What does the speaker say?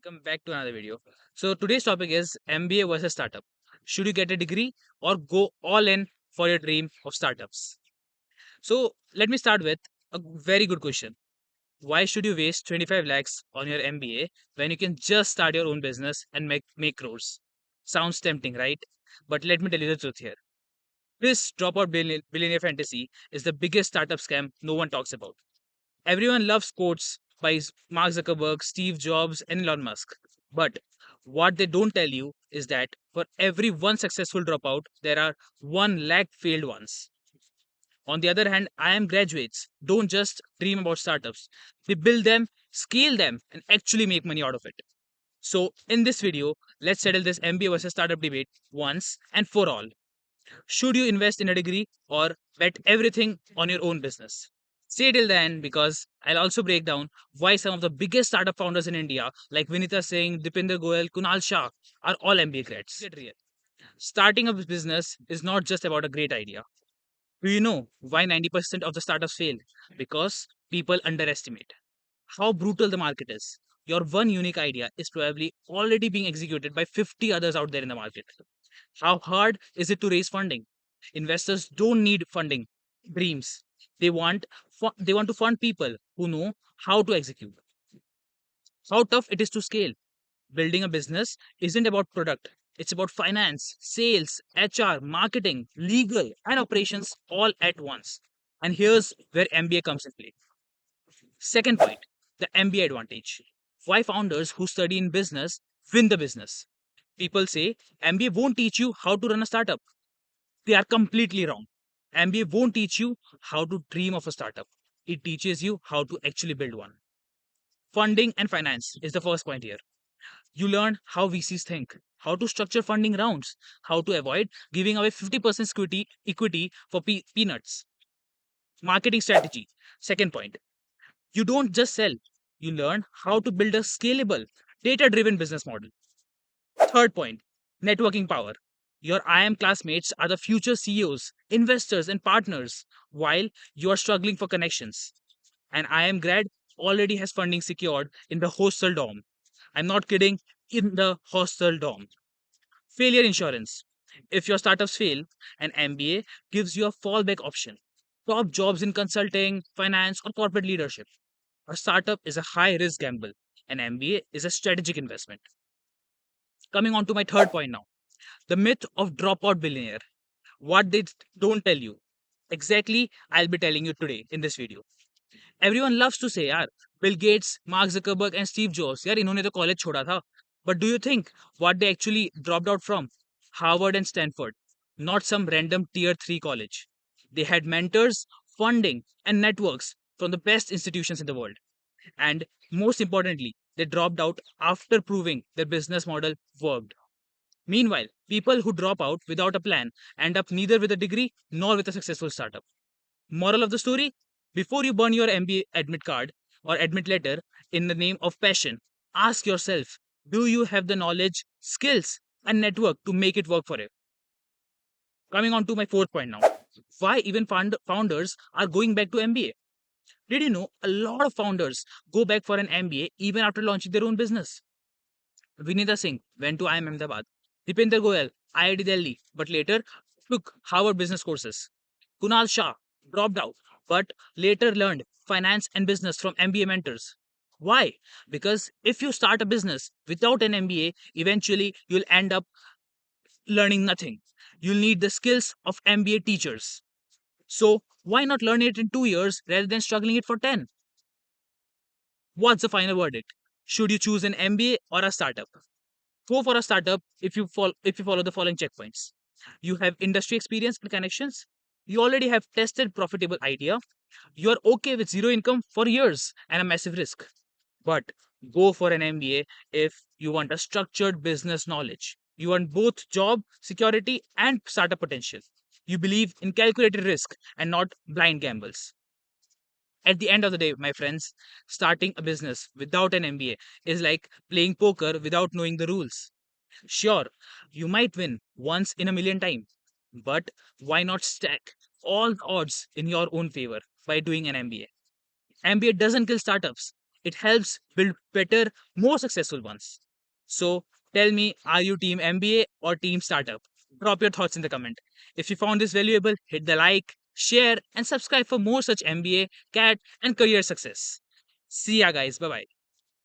Welcome back to another video. So today's topic is MBA versus startup. Should you get a degree or go all in for your dream of startups? So let me start with a very good question. Why should you waste 25 lakhs on your MBA when you can just start your own business and make crores? Sounds tempting, right? But let me tell you the truth here. This dropout billionaire fantasy is the biggest startup scam no one talks about. Everyone loves quotes by Mark Zuckerberg, Steve Jobs, and Elon Musk. But what they don't tell you is that for every one successful dropout, there are 1 lakh failed ones. On the other hand, IIM graduates don't just dream about startups, they build them, scale them, and actually make money out of it. So, in this video, let's settle this MBA versus startup debate once and for all. Should you invest in a degree or bet everything on your own business? Stay till the end because I'll also break down why some of the biggest startup founders in India, like Vinita Singh, Dipinder Goyal, Kunal Shah, are all MBA grads. Get real. Starting a business is not just about a great idea. Do you know why 90% of the startups fail? Because people underestimate how brutal the market is. Your one unique idea is probably already being executed by 50 others out there in the market. How hard is it to raise funding? Investors don't need funding dreams. They want to fund people who know how to execute. How tough it is to scale. Building a business isn't about product. It's about finance, sales, HR, marketing, legal, and operations all at once. And here's where MBA comes in play. Second point, the MBA advantage. Why founders who study in business win the business. People say MBA won't teach you how to run a startup. They are completely wrong. MBA won't teach you how to dream of a startup. It teaches you how to actually build one. Funding and finance is the first point here. You learn how VCs think, how to structure funding rounds, how to avoid giving away 50% equity for peanuts. Marketing strategy. Second point. You don't just sell, you learn how to build a scalable, data driven business model. Third point, networking power. Your IM classmates are the future CEOs, investors, and partners, while you are struggling for connections. An IM grad already has funding secured in the hostel dorm. I'm not kidding, in the hostel dorm. Failure insurance. If your startups fail, an MBA gives you a fallback option. Top jobs in consulting, finance, or corporate leadership. A startup is a high risk gamble. An MBA is a strategic investment. Coming on to my third point now, the myth of dropout billionaire. What they don't tell you. Exactly, I'll be telling you today in this video. Everyone loves to say, यार, Bill Gates, Mark Zuckerberg, and Steve Jobs, यार इन्होंने तो college छोड़ा था. But do you think what they actually dropped out from? Harvard and Stanford, not some random tier 3 college. They had mentors, funding, and networks from the best institutions in the world. And most importantly, they dropped out after proving their business model worked. Meanwhile, people who drop out without a plan end up neither with a degree nor with a successful startup. Moral of the story, before you burn your MBA admit card or admit letter in the name of passion, ask yourself, do you have the knowledge, skills, and network to make it work for you? Coming on to my fourth point now. Why even founders are going back to MBA? Did you know a lot of founders go back for an MBA even after launching their own business? Vinita Singh went to IIM Ahmedabad. Dipinder Goyal, IIT Delhi, but later took Harvard business courses. Kunal Shah dropped out, but later learned finance and business from MBA mentors. Why? Because if you start a business without an MBA, eventually you'll end up learning nothing. You'll need the skills of MBA teachers. So, why not learn it in 2 years rather than struggling it for 10? What's the final verdict? Should you choose an MBA or a startup? Go for a startup if you follow the following checkpoints. You have industry experience and connections. You already have tested profitable idea. You are okay with zero income for years and a massive risk. But go for an MBA if you want a structured business knowledge. You want both job security and startup potential. You believe in calculated risk and not blind gambles. At the end of the day, my friends, starting a business without an MBA is like playing poker without knowing the rules. Sure, you might win once in a million times, but why not stack all the odds in your own favor by doing an MBA? MBA doesn't kill startups, It helps build better, more successful ones. So tell me, are you team MBA or team startup? Drop your thoughts in the comment. If you found this valuable, hit the like, share, and subscribe for more such MBA, CAT, and career success. See ya, guys. Bye bye.